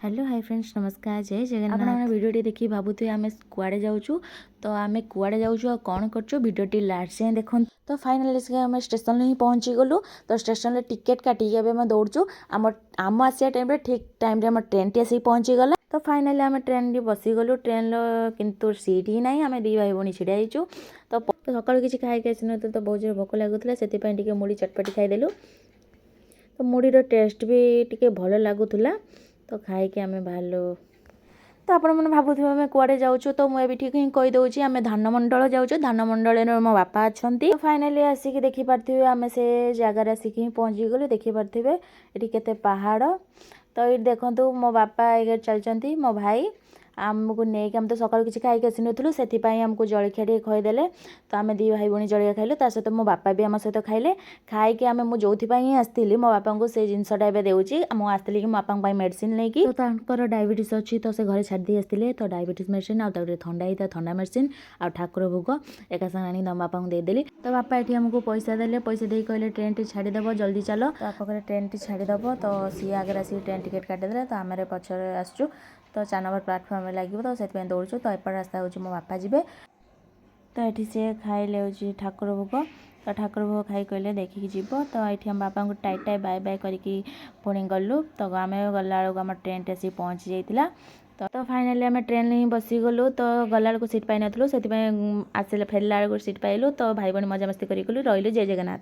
Hello hi friends नमस्कार जय जगन्नाथ आपण वीडियो देखी भावुथे आम कुआड़े जाऊँ तो आम कुआड़े जाऊँ कौन कर भिडियो लास्ट जाए देख तो फाइनाली आम स्टेशन ही पहुँची गलु तो स्टेशन टिकेट काटिकी आम दौड़ू आम आसा टाइम ठीक टाइम आम ट्रेन टी आसिक पहुँची गला तो फाइनाली आम ट्रेन टी बसीगलु ट्रेन किंतु सीट ही ना आम दी भाई भाई छिड़ा होइचु तो सकाळु किसी खाई आसी तो बहुत जोर भोक लगुला से मुड़ी चटपटी खाईदेलु तो मुड़ीर टेस्ट भी टिके भल लगुला तो खाई आम बाहर तो आपण मैंने भावुथे आम कुआड़े जाऊँ तो मुझे ठीक ही कहीदे आम धानमंडल जाऊँ धानमंडल मो बापा अच्छा तो फाइनाली आसिक देखिपे आम से जगार आसिक ही पहुँची गलु देखिपे ये केते पहाड़ तो ये देखो मो बापा ये चलती मो भाई आमको नहीं आम तो सकाल किसी खाई आसी नु से आमको जलखिया टे खईदेले तो आम दी भाई भाई जलखिया खाइलु सहित मो बापा भी आम सहित खाइले खाई आम मुझे ही आसती मो बापा को से जिनसा देउची मुझे कि मो बापा मेडिसिन लेकिन तो डायबिटीज अच्छी तो से घर छाड़ी आसते तो डायबिटीज मेडिसिन आउ थंडा ही थंडा मेडिसिन आ ठाकुर भोग एक साथ आनी बापा को देदेली तो बापा ये आमको पैसा देले पैसा दे कहले ट्रेन टी छाड़ीदेव जल्दी चलो तो पाखे ट्रेन टी छाड़ीदेव तो सी आगे आसिक ट्रेन टिकेट काटिदेले तो आम पचर आसचु तो 4 नंबर प्लाटफर्म लगे तो से दौड़ू तो एपट रास्ता हूँ मो बापा जी तो ये सी खाइले हूँ ठाकुर भोग तो ठाकुर भोग खाई कहले देखिकी जीव तो ये आम बापा को टाइट टाइट बाय बाय करके पुणी गलु तो आम गला आम ट्रेन टे आसिक पहुँची जाता तो फाइनाली आम ट्रेन ही बसीगलु तो गला सीट पाई नु से आसले फेरला सीट पाइलु तो भाई भाई मजामस्ती करूँ रही जय जगन्नाथ।